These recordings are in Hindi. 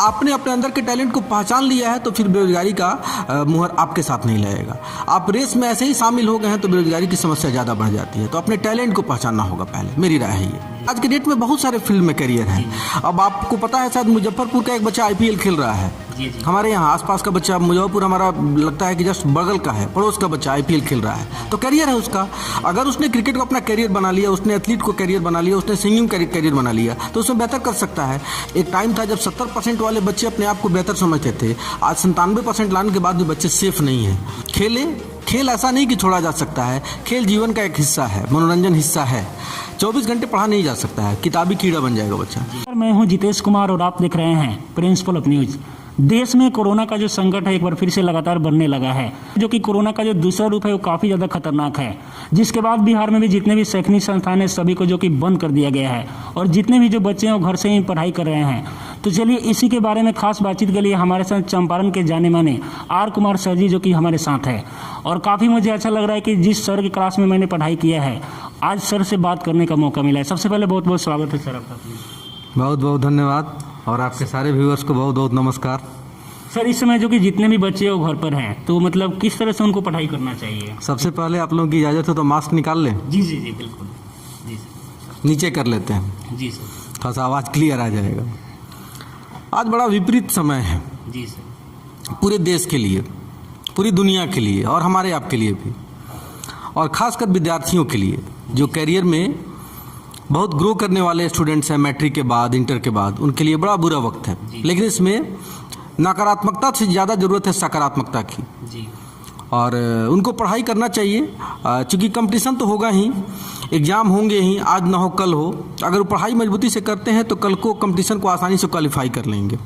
आपने अपने अंदर के टैलेंट को पहचान लिया है तो फिर बेरोजगारी का मुहर आपके साथ नहीं लगेगा। आप रेस में ऐसे ही शामिल हो गए हैं तो बेरोजगारी की समस्या ज़्यादा बढ़ जाती है। तो अपने टैलेंट को पहचानना होगा पहले, मेरी राय है ये। आज के डेट में बहुत सारे फील्ड में करियर हैं। अब आपको पता है शायद मुजफ्फरपुर का एक बच्चा IPL खेल रहा है। हमारे यहाँ आसपास का बच्चा, मुजफ्फरपुर हमारा लगता है कि जस्ट बगल का है, पड़ोस का बच्चा IPL खेल रहा है, तो करियर है उसका। अगर उसने क्रिकेट को अपना करियर बना लिया, उसने एथलीट को करियर बना लिया, उसने सिंगिंग करियर बना लिया, तो उसमें बेहतर कर सकता है। एक टाइम था जब 70% वाले बच्चे अपने आप को बेहतर समझते थे। आज 97% लाने के बाद भी बच्चे सेफ नहीं हैं। खेल ऐसा नहीं कि छोड़ा जा सकता है। खेल जीवन का एक हिस्सा है, मनोरंजन हिस्सा है। 24 घंटे पढ़ा नहीं जा सकता है, किताबी कीड़ा बन जाएगा बच्चा। मैं हूं जितेश कुमार और आप देख रहे हैं प्रिंसिपल ऑफ न्यूज। देश में कोरोना का जो संकट है एक बार फिर से लगातार बढ़ने लगा है, जो कि कोरोना का जो दूसरा रूप है वो काफ़ी ज़्यादा खतरनाक है, जिसके बाद बिहार में भी जितने भी शैक्षणिक संस्थान है सभी को जो कि बंद कर दिया गया है और जितने भी जो बच्चे हैं वो घर से ही पढ़ाई कर रहे हैं। तो चलिए इसी के बारे में खास बातचीत के लिए हमारे साथ चंपारण के जाने माने R कुमार सर जी जो कि हमारे साथ है। और काफ़ी मुझे अच्छा लग रहा है कि जिस सर की क्लास में मैंने पढ़ाई किया है आज सर से बात करने का मौका मिला है। सबसे पहले बहुत बहुत स्वागत है सर आपका। बहुत बहुत धन्यवाद और आपके सारे व्यूअर्स को बहुत बहुत नमस्कार। सर इस समय जो कि जितने भी बच्चे वो घर पर हैं तो मतलब किस तरह से उनको पढ़ाई करना चाहिए? सबसे पहले आप लोगों की इजाज़त हो तो मास्क निकाल लें। जी जी जी बिल्कुल। जी सर। नीचे कर लेते हैं। जी सर। थोड़ा सा आवाज़ क्लियर आ जाएगा। आज बड़ा विपरीत समय है। जी सर। पूरे देश के लिए, पूरी दुनिया के लिए और हमारे आपके लिए भी, और ख़ासकर विद्यार्थियों के लिए जो करियर में बहुत ग्रो करने वाले स्टूडेंट्स हैं मैट्रिक के बाद, इंटर के बाद, उनके लिए बड़ा बुरा वक्त है। लेकिन इसमें नकारात्मकता से ज़्यादा ज़रूरत है सकारात्मकता की। जी। और उनको पढ़ाई करना चाहिए, क्योंकि कंपटीशन तो होगा ही, एग्ज़ाम होंगे ही, आज ना हो कल हो। अगर वो पढ़ाई मजबूती से करते हैं तो कल को कंपटीशन को आसानी से क्वालिफाई कर लेंगे।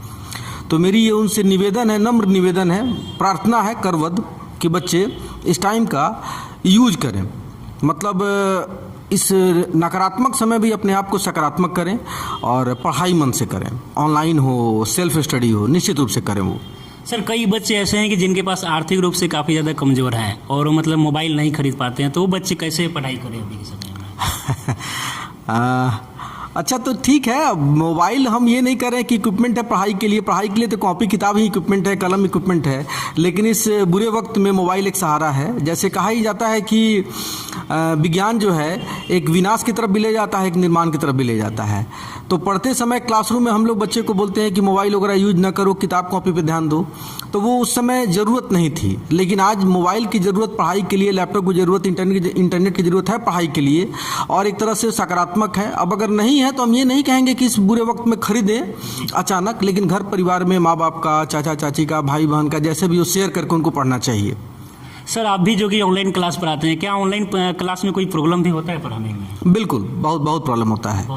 तो मेरी ये उनसे निवेदन है, नम्र निवेदन है, प्रार्थना है करवद कि बच्चे इस टाइम का यूज करें, मतलब इस नकारात्मक समय भी अपने आप को सकारात्मक करें और पढ़ाई मन से करें। ऑनलाइन हो, सेल्फ स्टडी हो, निश्चित रूप से करें वो। सर कई बच्चे ऐसे हैं कि जिनके पास आर्थिक रूप से काफ़ी ज़्यादा कमज़ोर हैं और वो मतलब मोबाइल नहीं खरीद पाते हैं, तो वो बच्चे कैसे पढ़ाई करें अभी के समय में? अच्छा तो ठीक है, मोबाइल हम ये नहीं कर रहे हैं कि इक्विपमेंट है पढ़ाई के लिए तो कॉपी किताब ही इक्विपमेंट है, कलम इक्विपमेंट है। लेकिन इस बुरे वक्त में मोबाइल एक सहारा है। जैसे कहा ही जाता है कि विज्ञान जो है एक विनाश की तरफ भी ले जाता है, एक निर्माण की तरफ भी ले जाता है। तो पढ़ते समय क्लासरूम में हम लोग बच्चे को बोलते हैं कि मोबाइल वगैरह यूज ना करो, किताब कॉपी पे ध्यान दो, तो वो उस समय ज़रूरत नहीं थी। लेकिन आज मोबाइल की ज़रूरत पढ़ाई के लिए, लैपटॉप की ज़रूरत, इंटरनेट की ज़रूरत है पढ़ाई के लिए, और एक तरह से सकारात्मक है। अब अगर नहीं है तो हम ये नहीं कहेंगे कि इस बुरे वक्त में खरीदें अचानक, लेकिन घर परिवार में माँ बाप का, चाचा चाची का, भाई बहन का, जैसे भी हो शेयर करके उनको पढ़ना चाहिए। सर आप भी जो कि ऑनलाइन क्लास पढ़ाते हैं, क्या ऑनलाइन क्लास में कोई प्रॉब्लम भी होता है पढ़ाने में? बिल्कुल, बहुत प्रॉब्लम होता है।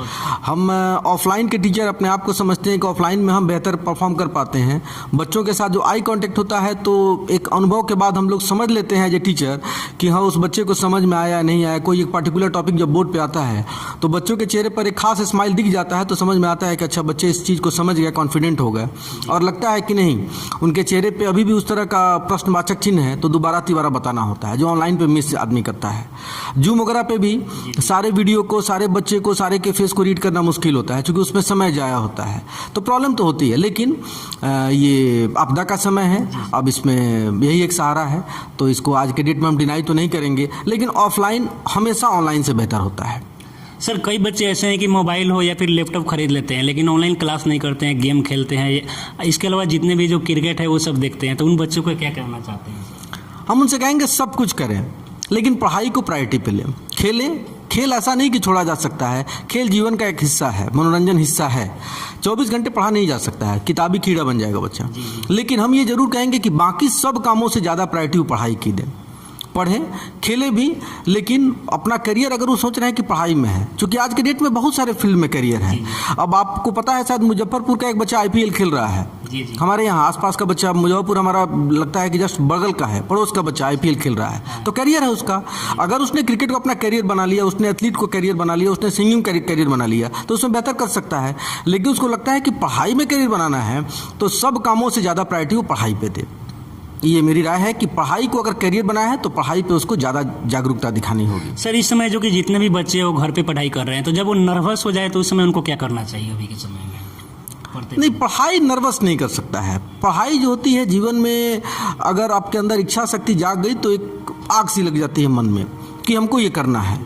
हम ऑफलाइन के टीचर अपने आप को समझते हैं कि ऑफलाइन में हम बेहतर परफॉर्म कर पाते हैं। बच्चों के साथ जो आई कांटेक्ट होता है तो एक अनुभव के बाद हम लोग समझ लेते हैं एज ए टीचर कि हाँ उस बच्चे को समझ में आया नहीं आया। कोई एक पर्टिकुलर टॉपिक जब बोर्ड पर आता है तो बच्चों के चेहरे पर एक खास स्माइल दिख जाता है, तो समझ में आता है कि अच्छा बच्चे इस चीज़ को समझ गए, कॉन्फिडेंट हो गए। और लगता है कि नहीं, उनके चेहरे पर अभी भी उस तरह का प्रश्नवाचक चिन्ह है, तो दोबारा तिबारा बताना होता है, जो ऑनलाइन पे मिस आदमी करता है। जूम वगैरह पे भी सारे वीडियो को, सारे बच्चे को, सारे के फेस को रीड करना मुश्किल होता है, क्योंकि उसमें समय जाया होता है। तो प्रॉब्लम तो होती है, लेकिन ये आपदा का समय है, अब इसमें यही एक सहारा है। तो इसको आज के डेट में हम डिनाई तो नहीं करेंगे, लेकिन ऑफलाइन हमेशा ऑनलाइन से बेहतर होता है। सर कई बच्चे ऐसे हैं कि मोबाइल हो या फिर लैपटॉप खरीद लेते हैं लेकिन ऑनलाइन क्लास नहीं करते हैं, गेम खेलते हैं, इसके अलावा जितने भी जो क्रिकेट है वो सब देखते हैं, तो उन बच्चों को क्या कहना चाहते हैं? हम उनसे कहेंगे सब कुछ करें, लेकिन पढ़ाई को प्रायोरिटी पे लें। खेल ऐसा नहीं कि छोड़ा जा सकता है। खेल जीवन का एक हिस्सा है, मनोरंजन हिस्सा है। 24 घंटे पढ़ा नहीं जा सकता है, किताबी कीड़ा बन जाएगा बच्चा। लेकिन हम ये जरूर कहेंगे कि बाकी सब कामों से ज़्यादा प्रायोरिटी पढ़ाई की दें। पढ़ें, खेलें भी, लेकिन अपना करियर अगर वो सोच रहे हैं कि पढ़ाई में है, क्योंकि आज के डेट में बहुत सारे फील्ड में करियर हैं। अब आपको पता है शायद मुजफ्फरपुर का एक बच्चा IPL खेल रहा है। हमारे यहाँ आसपास का बच्चा, मुजफ्फरपुर हमारा लगता है कि जस्ट बगल का है, पड़ोस का बच्चा IPL खेल रहा है, तो करियर है उसका। अगर उसने क्रिकेट को अपना करियर बना लिया, उसने एथलीट को करियर बना लिया, उसने सिंगिंग करियर बना लिया, तो उसमें बेहतर कर सकता है। लेकिन उसको लगता है कि पढ़ाई में करियर बनाना है, तो सब कामों से ज़्यादा प्रायोरिटी वो पढ़ाई पे दे। ये मेरी राय है कि पढ़ाई को अगर करियर बनाया है तो पढ़ाई पे उसको ज़्यादा जागरूकता दिखानी होगी। सर इस समय जो कि जितने भी बच्चे वो घर पे पढ़ाई कर रहे हैं, तो जब वो नर्वस हो जाए तो उस समय उनको क्या करना चाहिए अभी के समय में? नहीं, पढ़ाई नर्वस नहीं कर सकता है। पढ़ाई जो होती है जीवन में, अगर आपके अंदर इच्छा शक्ति जाग गई तो एक आग सी लग जाती है मन में कि हमको ये करना है।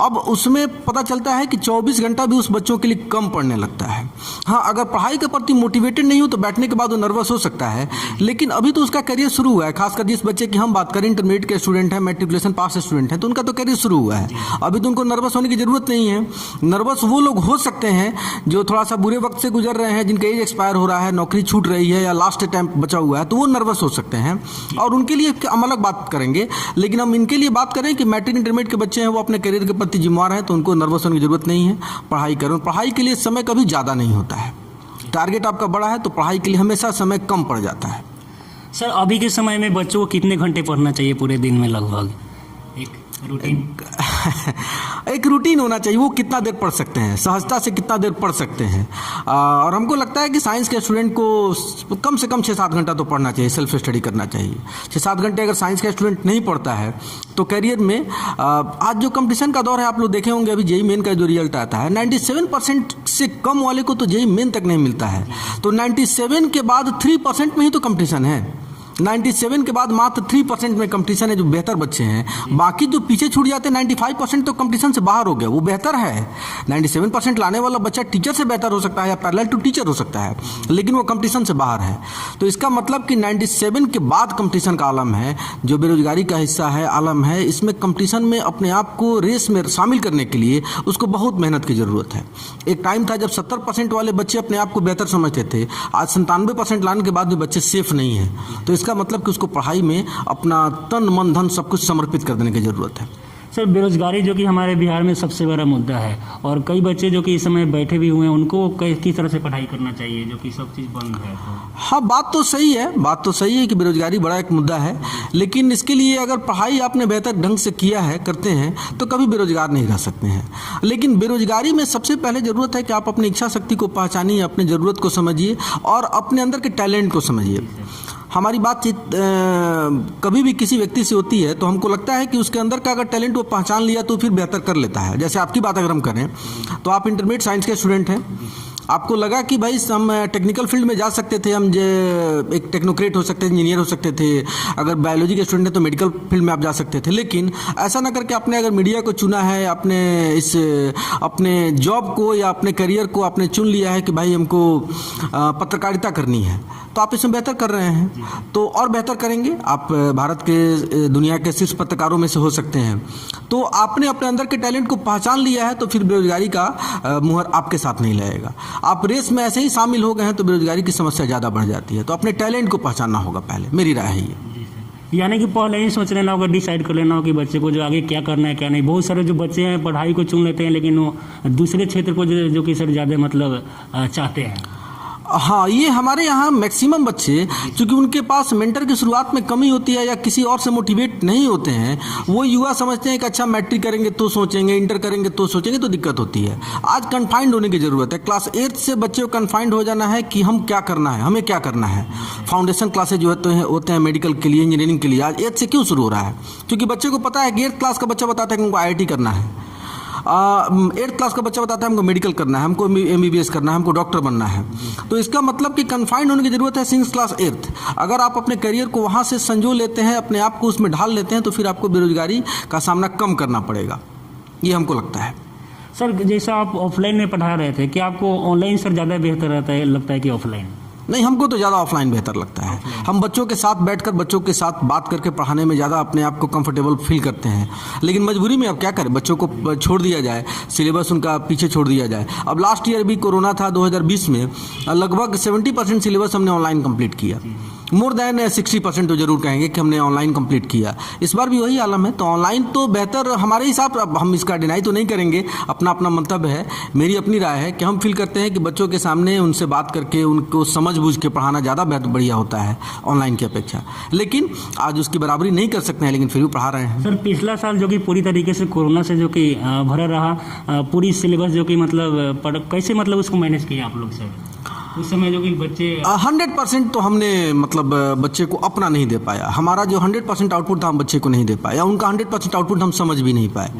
अब उसमें पता चलता है कि 24 घंटा भी उस बच्चों के लिए कम पड़ने लगता है। हाँ, अगर पढ़ाई के प्रति मोटिवेटेड नहीं हो तो बैठने के बाद वो नर्वस हो सकता है, लेकिन अभी तो उसका करियर शुरू हुआ है। खासकर जिस बच्चे की हम बात करें, इंटरमीडिएट के स्टूडेंट हैं, मैट्रिकुलेशन पास स्टूडेंट हैं, तो उनका तो करियर शुरू हुआ है। अभी तो उनको नर्वस होने की ज़रूरत नहीं है। नर्वस वो लोग हो सकते हैं जो थोड़ा सा बुरे वक्त से गुजर रहे हैं, जिनका एज एक्सपायर हो रहा है, नौकरी छूट रही है या लास्ट टाइम बचा हुआ है, तो वो नर्वस हो सकते हैं और उनके लिए हम अलग बात करेंगे। लेकिन हम इनके लिए बात करें कि मैट्रिक इंटरमीडिएट के बच्चे हैं, वो अपने करियर के प्रति जिम्मेवार हैं, तो उनको नर्वस होने की जरूरत नहीं है। पढ़ाई करो, पढ़ाई के लिए समय कभी ज़्यादा नहीं होता है। टारगेट आपका बड़ा है तो पढ़ाई के लिए हमेशा समय कम पड़ जाता है। सर, अभी के समय में बच्चों को कितने घंटे पढ़ना चाहिए पूरे दिन में लगभग? एक रूटीन एक रूटीन होना चाहिए। वो कितना देर पढ़ सकते हैं, सहजता से कितना देर पढ़ सकते हैं। और हमको लगता है कि साइंस के स्टूडेंट को कम से कम 6-7 घंटा तो पढ़ना चाहिए, सेल्फ स्टडी करना चाहिए। 6-7 घंटे अगर साइंस का स्टूडेंट नहीं पढ़ता है तो करियर में आज जो कंपटीशन का दौर है, आप लोग देखे होंगे, अभी जेईई मेन का जो रिजल्ट आता है, 97% से कम वाले को तो जेईई मेन तक नहीं मिलता है। तो 97 के बाद 3% में ही तो कंपटीशन है। 97 के बाद मात्र 3% में कंपटीशन है जो बेहतर बच्चे हैं। बाकी जो पीछे छूट जाते हैं 95% तो कंपटीशन से बाहर हो गया, वो बेहतर है। 97% लाने वाला बच्चा टीचर से बेहतर हो सकता है या पैरेलल टू टीचर हो सकता है, लेकिन वो कंपटीशन से बाहर है। तो इसका मतलब कि 97 के बाद कंपटीशन का आलम है, जो बेरोजगारी का हिस्सा है, आलम है। इसमें कंपटीशन में अपने आप को रेस में शामिल करने के लिए उसको बहुत मेहनत की ज़रूरत है। एक टाइम था जब 70% वाले बच्चे अपने आप को बेहतर समझते थे, आज 97% लाने के बाद भी बच्चे सेफ नहीं हैं। तो इसका मतलब कि उसको पढ़ाई में अपना तन मन धन सब कुछ समर्पित कर देने की जरूरत है। सर, बेरोजगारी जो कि हमारे बिहार में सबसे बड़ा मुद्दा है और कई बच्चे जो कि इस समय बैठे भी हुए हैं, उनको किस तरह से पढ़ाई करना चाहिए जो कि सब चीज़ बंद है? हाँ, बात तो सही है कि बेरोजगारी बड़ा एक मुद्दा है, लेकिन इसके लिए अगर पढ़ाई आपने बेहतर ढंग से किया है, करते हैं, तो कभी बेरोजगार नहीं रह सकते हैं। लेकिन बेरोजगारी में सबसे पहले ज़रूरत है कि आप अपनी इच्छा शक्ति को पहचानिए, अपनी ज़रूरत को समझिए और अपने अंदर के टैलेंट को समझिए। हमारी बातचीत कभी भी किसी व्यक्ति से होती है तो हमको लगता है कि उसके अंदर का अगर टैलेंट वो पहचान लिया तो फिर बेहतर कर लेता है। जैसे आपकी बात अगर हम करें तो आप इंटरमीडिएट साइंस के स्टूडेंट हैं, आपको लगा कि भाई हम टेक्निकल फील्ड में जा सकते थे, हम एक टेक्नोक्रेट हो सकते थे, इंजीनियर हो सकते थे। अगर बायोलॉजी के स्टूडेंट हैं तो मेडिकल फील्ड में आप जा सकते थे, लेकिन ऐसा ना करके आपने अगर मीडिया को चुना है, अपने जॉब को या अपने करियर को आपने चुन लिया है कि भाई हमको पत्रकारिता करनी है, तो आप इसमें बेहतर कर रहे हैं। तो और बेहतर करेंगे, आप भारत के दुनिया के शीर्ष पत्रकारों में से हो सकते हैं। तो आपने अपने अंदर के टैलेंट को पहचान लिया है तो फिर बेरोजगारी का मुहर आपके साथ नहीं लगेगा। आप रेस में ऐसे ही शामिल हो गए हैं तो बेरोजगारी की समस्या ज़्यादा बढ़ जाती है। तो अपने टैलेंट को पहचानना होगा पहले, मेरी राय है ये। यानी कि पहले ही सोच लेना होगा, डिसाइड कर लेना होगा कि बच्चे को जो आगे क्या करना है क्या नहीं। बहुत सारे जो बच्चे हैं पढ़ाई को चुन लेते हैं लेकिन वो दूसरे क्षेत्र को जो कि सर ज़्यादा मतलब चाहते हैं। हाँ, ये हमारे यहाँ मैक्सिमम बच्चे, चूँकि उनके पास मेंटर की शुरुआत में कमी होती है या किसी और से मोटिवेट नहीं होते हैं, वो युवा समझते हैं कि अच्छा मैट्रिक करेंगे तो सोचेंगे, इंटर करेंगे तो सोचेंगे, तो दिक्कत होती है। आज कन्फाइंड होने की ज़रूरत है। क्लास 8 से बच्चे को कन्फाइंड हो जाना है कि हम क्या करना है, हमें क्या करना है। फाउंडेशन क्लासेज जो होते हैं मेडिकल के लिए, इंजीनियरिंग के लिए, आज 8 से क्यों शुरू हो रहा है? क्योंकि बच्चे को पता है कि 8th क्लास का बच्चा बताता है कि हमको IIT करना है, 8th क्लास का बच्चा बताता है हमको मेडिकल करना है, हमको MBBS करना है, हमको डॉक्टर बनना है। तो इसका मतलब कि कन्फाइंड होने की ज़रूरत है सिंस क्लास 8th। अगर आप अपने करियर को वहाँ से संजो लेते हैं, अपने आप को उसमें ढाल लेते हैं, तो फिर आपको बेरोजगारी का सामना कम करना पड़ेगा, ये हमको लगता है। सर, जैसा आप ऑफलाइन में पढ़ा रहे थे, क्या आपको ऑनलाइन सर ज़्यादा बेहतर लगता है कि ऑफलाइन? नहीं, हमको तो ज़्यादा ऑफलाइन बेहतर लगता है। हम बच्चों के साथ बैठकर बच्चों के साथ बात करके पढ़ाने में ज़्यादा अपने आप को कंफर्टेबल फील करते हैं। लेकिन मजबूरी में अब क्या करें, बच्चों को छोड़ दिया जाए, सिलेबस उनका पीछे छोड़ दिया जाए। अब लास्ट ईयर भी कोरोना था 2020 में, लगभग 70% सिलेबस हमने ऑनलाइन कंप्लीट किया। मोर देन 60% तो जरूर कहेंगे कि हमने ऑनलाइन कंप्लीट किया। इस बार भी वही आलम है। तो ऑनलाइन तो बेहतर हमारे हिसाब, अब हम इसका डिनाई तो नहीं करेंगे, अपना अपना मंतव्य है। मेरी अपनी राय है कि हम फील करते हैं कि बच्चों के सामने उनसे बात करके उनको समझ बूझ के पढ़ाना ज़्यादा बढ़िया होता है ऑनलाइन की अपेक्षा। लेकिन आज उसकी बराबरी नहीं कर सकते हैं, लेकिन फिर भी पढ़ा रहे हैं। सर, पिछला साल जो कि पूरी तरीके से कोरोना से जो कि भरा रहा, पूरी सिलेबस जो कि मतलब कैसे मतलब उसको मैनेज किया आप लोग सर? उस समय जो कि बच्चे 100% तो हमने मतलब बच्चे को अपना नहीं दे पाया। हमारा जो 100% आउटपुट था हम बच्चे को नहीं दे पाया, उनका 100% आउटपुट हम समझ भी नहीं पाए।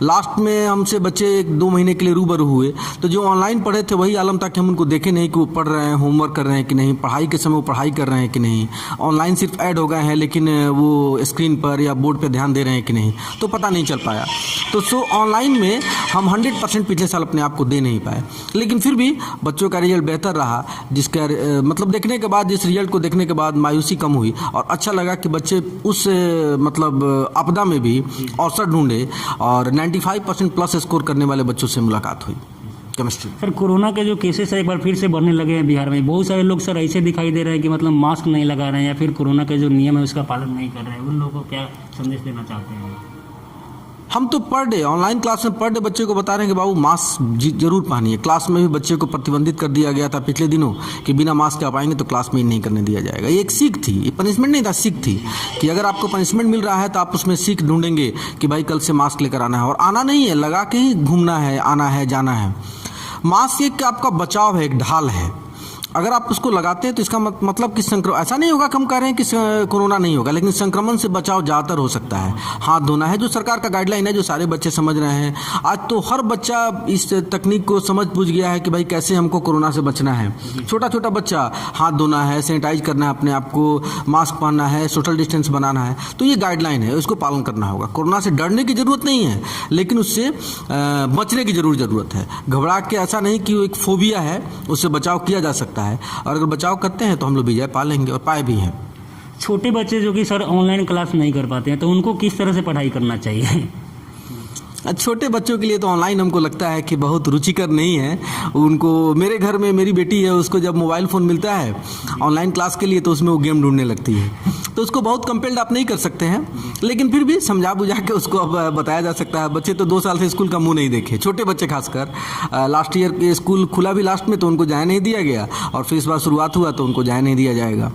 लास्ट में हमसे बच्चे 1-2 महीने के लिए रूबरू हुए, तो जो ऑनलाइन पढ़े थे वही आलम था कि हम उनको देखे नहीं कि वो पढ़ रहे हैं, होमवर्क कर रहे हैं कि नहीं, पढ़ाई के समय वो पढ़ाई कर रहे हैं कि नहीं, ऑनलाइन सिर्फ ऐड हो गए हैं लेकिन वो स्क्रीन पर या बोर्ड पर ध्यान दे रहे हैं कि नहीं, तो पता नहीं चल पाया। तो सो ऑनलाइन में हम 100% पिछले साल अपने आप को दे नहीं पाए, लेकिन फिर भी बच्चों का रिजल्ट बेहतर रहा, जिसका मतलब देखने के बाद, जिस रिजल्ट को देखने के बाद मायूसी कम हुई और अच्छा लगा कि बच्चे उस मतलब आपदा में भी अवसर ढूंढे और 95% प्लस स्कोर करने वाले बच्चों से मुलाकात हुई केमिस्ट्री। सर कोरोना के जो केसेस है एक बार फिर से बढ़ने लगे हैं बिहार में। बहुत सारे लोग सर ऐसे दिखाई दे रहे हैं कि मतलब मास्क नहीं लगा रहे हैं या फिर कोरोना के जो नियम है उसका पालन नहीं कर रहे हैं। उन लोगों को क्या संदेश देना चाहते हैं? हम तो पर डे ऑनलाइन क्लास में पर डे बच्चे को बता रहे हैं कि बाबू मास्क जरूर पहनिए। क्लास में भी बच्चे को प्रतिबंधित कर दिया गया था पिछले दिनों कि बिना मास्क के आप आएंगे तो क्लास में ही नहीं करने दिया जाएगा। ये एक सीख थी, ये पनिशमेंट नहीं था, सीख थी कि अगर आपको पनिशमेंट मिल रहा है तो आप उसमें सीख ढूंढेंगे कि भाई कल से मास्क लेकर आना है, और आना नहीं है, लगा के ही घूमना है, आना है, जाना है। मास्क एक आपका बचाव है, एक ढाल है। अगर आप उसको लगाते हैं तो इसका मतलब कि ऐसा नहीं होगा कि हम कह रहे हैं कि कोरोना नहीं होगा, लेकिन संक्रमण से बचाव ज़्यादातर हो सकता है। हाथ धोना है, जो सरकार का गाइडलाइन है, जो सारे बच्चे समझ रहे हैं। आज तो हर बच्चा इस तकनीक को समझ बूझ गया है कि भाई कैसे हमको कोरोना से बचना है। छोटा छोटा बच्चा हाथ धोना है, सैनिटाइज करना है अपने आप को, मास्क पहनना है, सोशल डिस्टेंस बनाना है, तो ये गाइडलाइन है, उसको पालन करना होगा। कोरोना से डरने की ज़रूरत नहीं है, लेकिन उससे बचने की ज़रूरत है। घबरा के ऐसा नहीं कि वो एक फोबिया है, उससे बचाव किया जा सकता है, और अगर बचाव करते हैं तो हम लोग विजय पा लेंगे और पाए भी हैं। छोटे बच्चे जो कि सर ऑनलाइन क्लास नहीं कर पाते हैं तो उनको किस तरह से पढ़ाई करना चाहिए? छोटे बच्चों के लिए तो ऑनलाइन हमको लगता है कि बहुत रुचिकर नहीं है उनको। मेरे घर में मेरी बेटी है, उसको जब मोबाइल फ़ोन मिलता है ऑनलाइन क्लास के लिए तो उसमें वो गेम ढूंढने लगती है, तो उसको बहुत कंपेल्ड आप नहीं कर सकते हैं, लेकिन फिर भी समझा बुझा के उसको अब बताया जा सकता है। बच्चे तो 2 साल से स्कूल का मुंह नहीं देखे, छोटे बच्चे खासकर। लास्ट ईयर स्कूल खुला भी लास्ट में तो उनको जाने नहीं दिया गया, और फिर इस बार शुरुआत हुआ तो उनको जाने नहीं दिया जाएगा।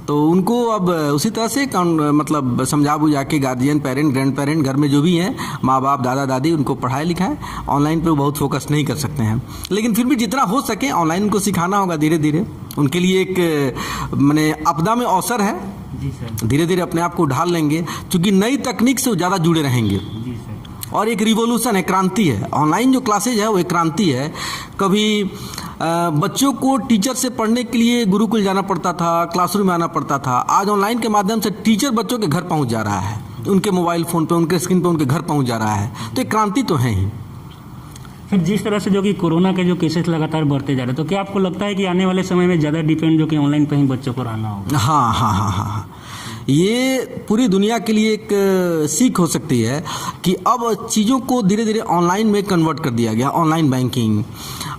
तो उनको अब उसी तरह से मतलब समझा बुझा के गार्जियन, पेरेंट, ग्रैंड पेरेंट, घर में जो भी हैं, माँ बाप, दादा दादी, उनको पढ़ाए लिखाएं। ऑनलाइन पे बहुत फोकस नहीं कर सकते हैं, लेकिन फिर भी जितना हो सके ऑनलाइन उनको सिखाना होगा धीरे धीरे। उनके लिए एक माने आपदा में अवसर है, जी सर। धीरे धीरे अपने आप को ढाल लेंगे, क्योंकि नई तकनीक से वो ज़्यादा जुड़े रहेंगे। जी सर। और एक रिवोल्यूशन है, क्रांति है। ऑनलाइन जो क्लासेज है वो एक क्रांति है। कभी बच्चों को टीचर से पढ़ने के लिए गुरुकुल जाना पड़ता था, क्लासरूम में आना पड़ता था। आज ऑनलाइन के माध्यम से टीचर बच्चों के घर पहुंच जा रहा है, उनके मोबाइल फ़ोन पे, उनके स्क्रीन पे उनके घर पहुंच जा रहा है। तो एक क्रांति तो है ही। फिर जिस तरह से जो कि कोरोना के जो केसेस लगातार बढ़ते जा रहे हैं, तो क्या आपको लगता है कि आने वाले समय में ज़्यादा डिपेंड जो कि ऑनलाइन पे ही बच्चों को रहना होगा? हाँ हाँ हाँ हाँ हाँ, ये पूरी दुनिया के लिए एक सीख हो सकती है कि अब चीज़ों को धीरे धीरे ऑनलाइन में कन्वर्ट कर दिया गया। ऑनलाइन बैंकिंग,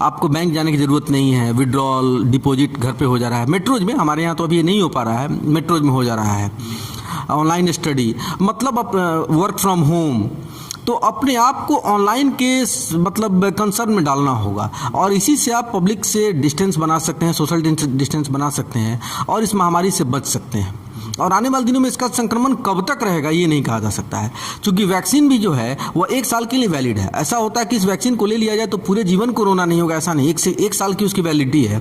आपको बैंक जाने की ज़रूरत नहीं है, विड्रॉल, डिपॉजिट घर पे हो जा रहा है। मेट्रोज में, हमारे यहाँ तो अभी ये नहीं हो पा रहा है, मेट्रोज में हो जा रहा है। ऑनलाइन स्टडी, मतलब वर्क फ्रॉम होम, तो अपने आप को ऑनलाइन के मतलब कंसर्न में डालना होगा, और इसी से आप पब्लिक से डिस्टेंस बना सकते हैं, सोशल डिस्टेंस बना सकते हैं, और इस महामारी से बच सकते हैं। और आने वाले दिनों में इसका संक्रमण कब तक रहेगा ये नहीं कहा जा सकता है, क्योंकि वैक्सीन भी जो है वो 1 साल के लिए वैलिड है। ऐसा होता है कि इस वैक्सीन को ले लिया जाए तो पूरे जीवन कोरोना नहीं होगा, ऐसा नहीं। 1 साल की उसकी वैलिडिटी है।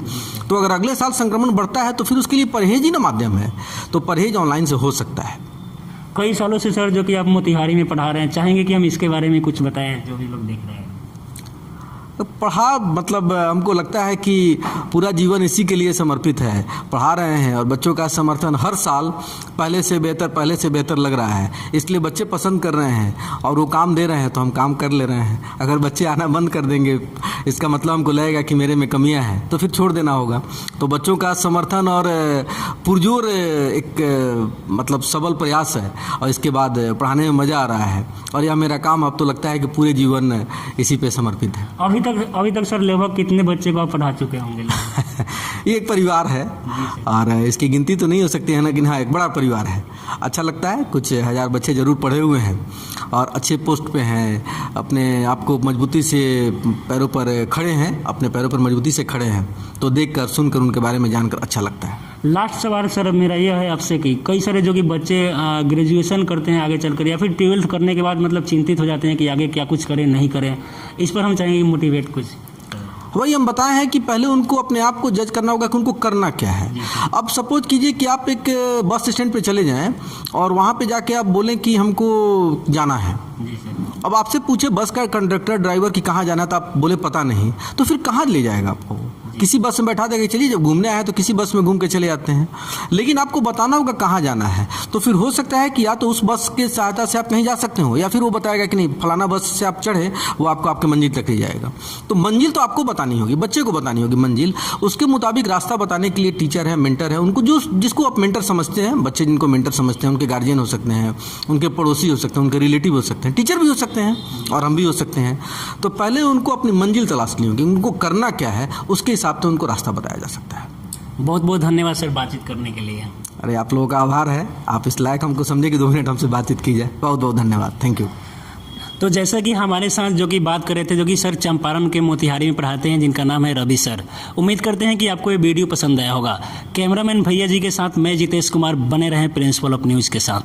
तो अगर अगले साल संक्रमण बढ़ता है तो फिर उसके लिए परहेज ही ना माध्यम है, तो परहेज ऑनलाइन से हो सकता है। कई सालों से सर जो कि आप मोतिहारी में पढ़ा रहे हैं, चाहेंगे कि हम इसके बारे में कुछ बताएं जो भी लोग देख रहे हैं? तो पढ़ा मतलब हमको लगता है कि पूरा जीवन इसी के लिए समर्पित है। पढ़ा रहे हैं और बच्चों का समर्थन हर साल पहले से बेहतर लग रहा है, इसलिए बच्चे पसंद कर रहे हैं और वो काम दे रहे हैं तो हम काम कर ले रहे हैं। अगर बच्चे आना बंद कर देंगे, इसका मतलब हमको लगेगा कि मेरे में कमियां हैं, तो फिर छोड़ देना होगा। तो बच्चों का समर्थन और पुरजोर एक मतलब सबल प्रयास है, और इसके बाद पढ़ाने में मज़ा आ रहा है, और यह मेरा काम अब तो लगता है कि पूरे जीवन इसी पे समर्पित है। अभी तक सर लगभग कितने बच्चे को आप पढ़ा चुके होंगे? ये एक परिवार है और इसकी गिनती तो नहीं हो सकती है, लेकिन हाँ एक बड़ा परिवार है। अच्छा लगता है, कुछ 1000 बच्चे ज़रूर पढ़े हुए हैं और अच्छे पोस्ट पे हैं, अपने आप को मजबूती से पैरों पर खड़े हैं, अपने पैरों पर मजबूती से खड़े हैं। तो देखकर सुनकर उनके बारे में जानकर अच्छा लगता है। लास्ट सवाल सर मेरा यह है आपसे कि कई सारे जो कि बच्चे ग्रेजुएशन करते हैं आगे चलकर, या फिर 12th करने के बाद मतलब चिंतित हो जाते हैं कि आगे क्या कुछ करें नहीं करें, इस पर हम चाहेंगे मोटिवेट कुछ। वही हम बताए हैं कि पहले उनको अपने आप को जज करना होगा कि उनको करना क्या है। अब सपोज कीजिए कि आप एक बस स्टैंड पे चले जाएं और वहाँ पे जाके आप बोलें कि हमको जाना है। अब आपसे पूछे बस का कंडक्टर ड्राइवर कि कहाँ जाना है, तो आप बोले पता नहीं, तो फिर कहाँ ले जाएगा आपको? किसी बस में बैठा देगा, चलिए जब घूमने आए तो किसी बस में घूम के चले जाते हैं, लेकिन आपको बताना होगा कहाँ जाना है। तो फिर हो सकता है कि या तो उस बस के सहायता से आप कहीं जा सकते हो, या फिर वो बताएगा कि नहीं फलाना बस से आप चढ़े, वो आपको आपके मंजिल तक ले जाएगा। तो मंजिल तो आपको बतानी होगी, बच्चे को बतानी होगी मंजिल। उसके मुताबिक रास्ता बताने के लिए टीचर है, मेंटर है, उनको जिसको आप मेंटर समझते हैं, बच्चे जिनको मेंटर समझते हैं, उनके गार्जियन हो सकते हैं, उनके पड़ोसी हो सकते हैं, उनके रिलेटिव हो सकते हैं, टीचर भी हो सकते हैं और हम भी हो सकते हैं। तो पहले उनको अपनी मंजिल तलाशनी होगी, उनको करना क्या है, उसके हिसाब से उनको रास्ता बताया जा सकता है। बहुत बहुत धन्यवाद सर बातचीत करने के लिए। अरे आप लोगों का आभार है, आप इस लायक हमको समझे कि 2 मिनट हमसे बातचीत की जाए। बहुत बहुत धन्यवाद, थैंक यू। तो जैसा कि हमारे साथ जो कि बात कर रहे थे, जो कि सर चंपारण के मोतिहारी में पढ़ाते हैं, जिनका नाम है रवि सर। उम्मीद करते हैं कि आपको ये वीडियो पसंद आया होगा। कैमरामैन भैया जी के साथ मैं जितेश कुमार, बने रहें प्रिंसिपल ऑफ न्यूज़ के साथ।